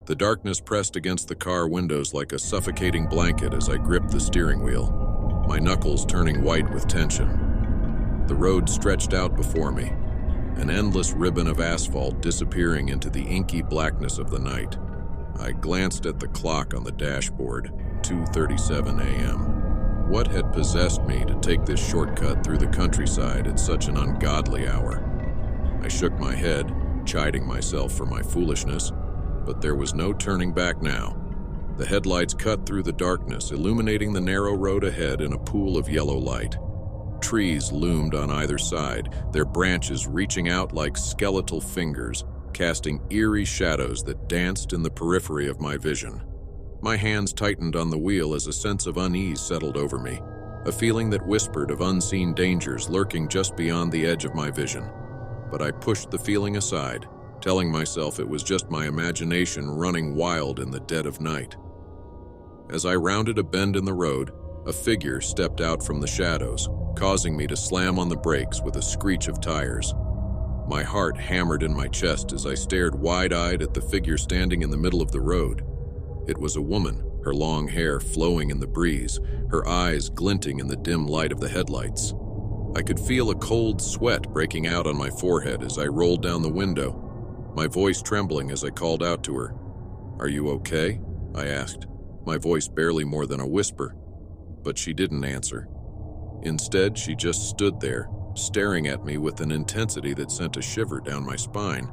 The darkness pressed against the car windows like a suffocating blanket as I gripped the steering wheel, my knuckles turning white with tension. The road stretched out before me, an endless ribbon of asphalt disappearing into the inky blackness of the night. I glanced at the clock on the dashboard, 2:37 a.m. What had possessed me to take this shortcut through the countryside at such an ungodly hour? I shook my head, chiding myself for my foolishness, but there was no turning back now. The headlights cut through the darkness, illuminating the narrow road ahead in a pool of yellow light. Trees loomed on either side, their branches reaching out like skeletal fingers, casting eerie shadows that danced in the periphery of my vision. My hands tightened on the wheel as a sense of unease settled over me, a feeling that whispered of unseen dangers lurking just beyond the edge of my vision. But I pushed the feeling aside, telling myself it was just my imagination running wild in the dead of night. As I rounded a bend in the road, a figure stepped out from the shadows, causing me to slam on the brakes with a screech of tires. My heart hammered in my chest as I stared wide-eyed at the figure standing in the middle of the road. It was a woman, her long hair flowing in the breeze, her eyes glinting in the dim light of the headlights. I could feel a cold sweat breaking out on my forehead as I rolled down the window, my voice trembling as I called out to her. "Are you okay?" I asked, my voice barely more than a whisper. But she didn't answer. Instead, she just stood there, staring at me with an intensity that sent a shiver down my spine.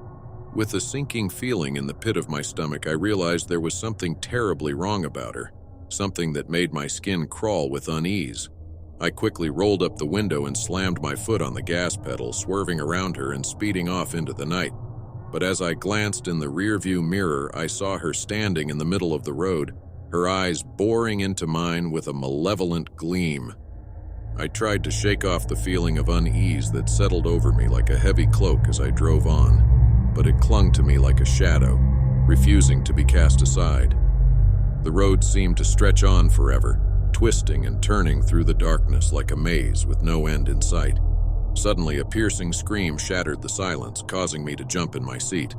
With a sinking feeling in the pit of my stomach, I realized there was something terribly wrong about her, something that made my skin crawl with unease. I quickly rolled up the window and slammed my foot on the gas pedal, swerving around her and speeding off into the night. But as I glanced in the rearview mirror, I saw her standing in the middle of the road, her eyes boring into mine with a malevolent gleam. I tried to shake off the feeling of unease that settled over me like a heavy cloak as I drove on, but it clung to me like a shadow, refusing to be cast aside. The road seemed to stretch on forever, twisting and turning through the darkness like a maze with no end in sight. Suddenly, a piercing scream shattered the silence, causing me to jump in my seat.